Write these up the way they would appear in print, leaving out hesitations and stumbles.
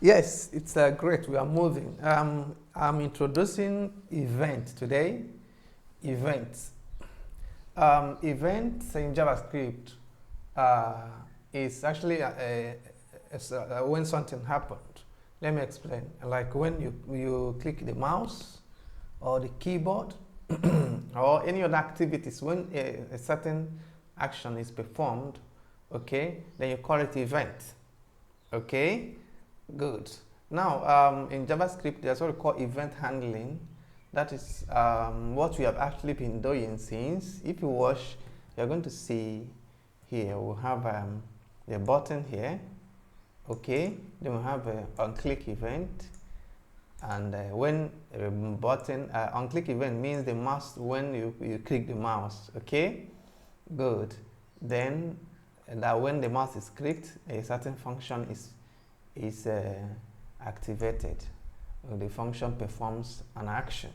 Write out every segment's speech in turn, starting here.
Yes, it's great. We are moving. I'm introducing event today. Events. Events in JavaScript uh, is actually when something happened. Let me explain. Like when you click the mouse or the keyboard or any other activities, when a certain action is performed, okay, then you call it event. Okay. Good. Now, in JavaScript, there's what we call event handling. That is what we have actually been doing since. If you watch, you're going to see here, we'll have the button here. Okay. Then we have an on-click event. And when a button, on-click event means the mouse, when you click the mouse. Okay. Good. Then that when the mouse is clicked, a certain function is activated. The function performs an action.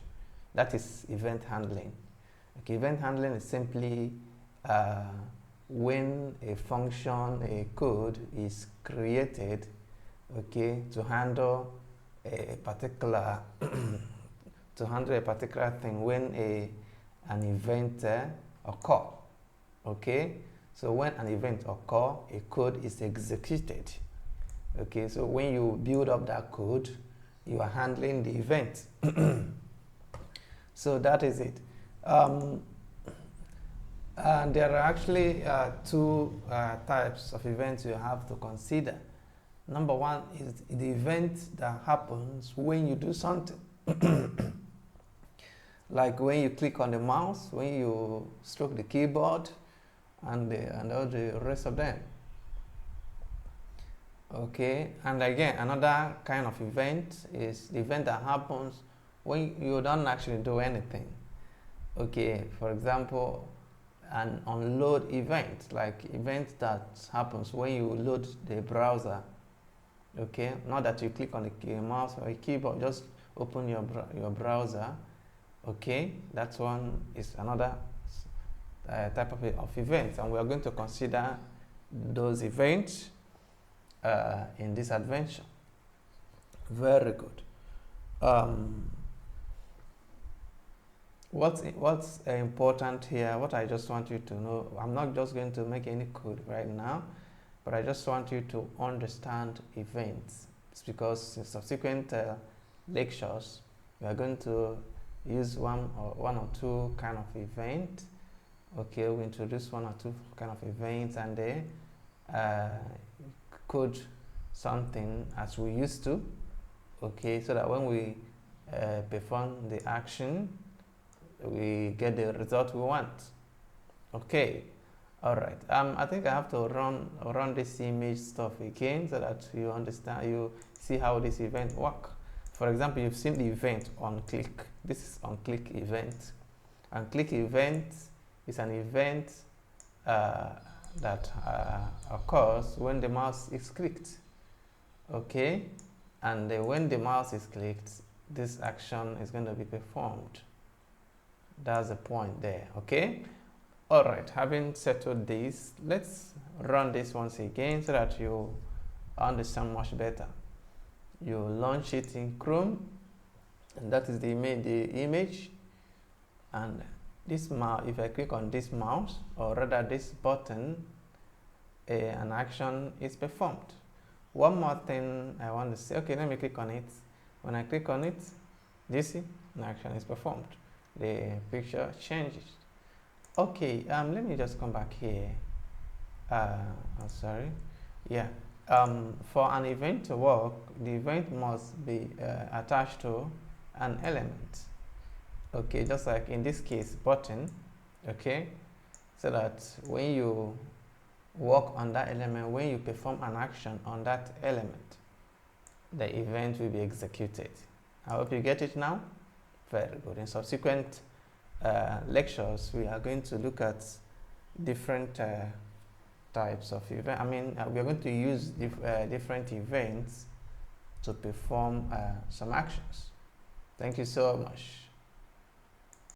That is event handling. Okay, event handling is simply when a function, a code is created, okay, to handle a particular thing when an event occur. Okay, so when an event occur, a code is executed. Okay, so when you build up that code, you are handling the event. So that is it. And there are actually two types of events you have to consider. Number one is the event that happens when you do something. Like when you click on the mouse, when you stroke the keyboard, and all the rest of them. Okay, and again, another kind of event is the event that happens when you don't actually do anything. Okay, for example, an unload event, like event that happens when you load the browser. Okay, not that you click on the mouse or a keyboard, just open your browser. Okay, that one is another type of event, and we are going to consider those events in this adventure. Very good. What's important here, what I just want you to know, I'm not just going to make any code right now, but I just want you to understand events. It's because in subsequent lectures, we are going to use one or two kind of event. Okay, we introduce one or two kind of events, and they code something as we used to, okay, so that when we perform the action, we get the result we want. Okay, all right. I think I have to run this image stuff again so that you understand, you see how this event work. For example, you've seen the event on click. This is on click event. On click event is an event that occurs when the mouse is clicked. Okay, and when the mouse is clicked, this action is going to be performed. That's the point there. Okay, all right, having settled this, let's run this once again so that you understand much better. You launch it in Chrome, and that is the image, and this mouse, if I click on this mouse, or rather this button, an action is performed. One more thing I want to say. Okay, let me click on it. When I click on it, you see, an action is performed. The picture changes. Okay, let me just come back here. I'm sorry. Yeah. For an event to work, the event must be attached to an element. Okay, just like in this case, button. Okay, so that when you work on that element, when you perform an action on that element, the event will be executed. I hope you get it now. Very good. In subsequent lectures, we are going to look at different types of event. I mean, we are going to use different events to perform some actions. Thank you so much.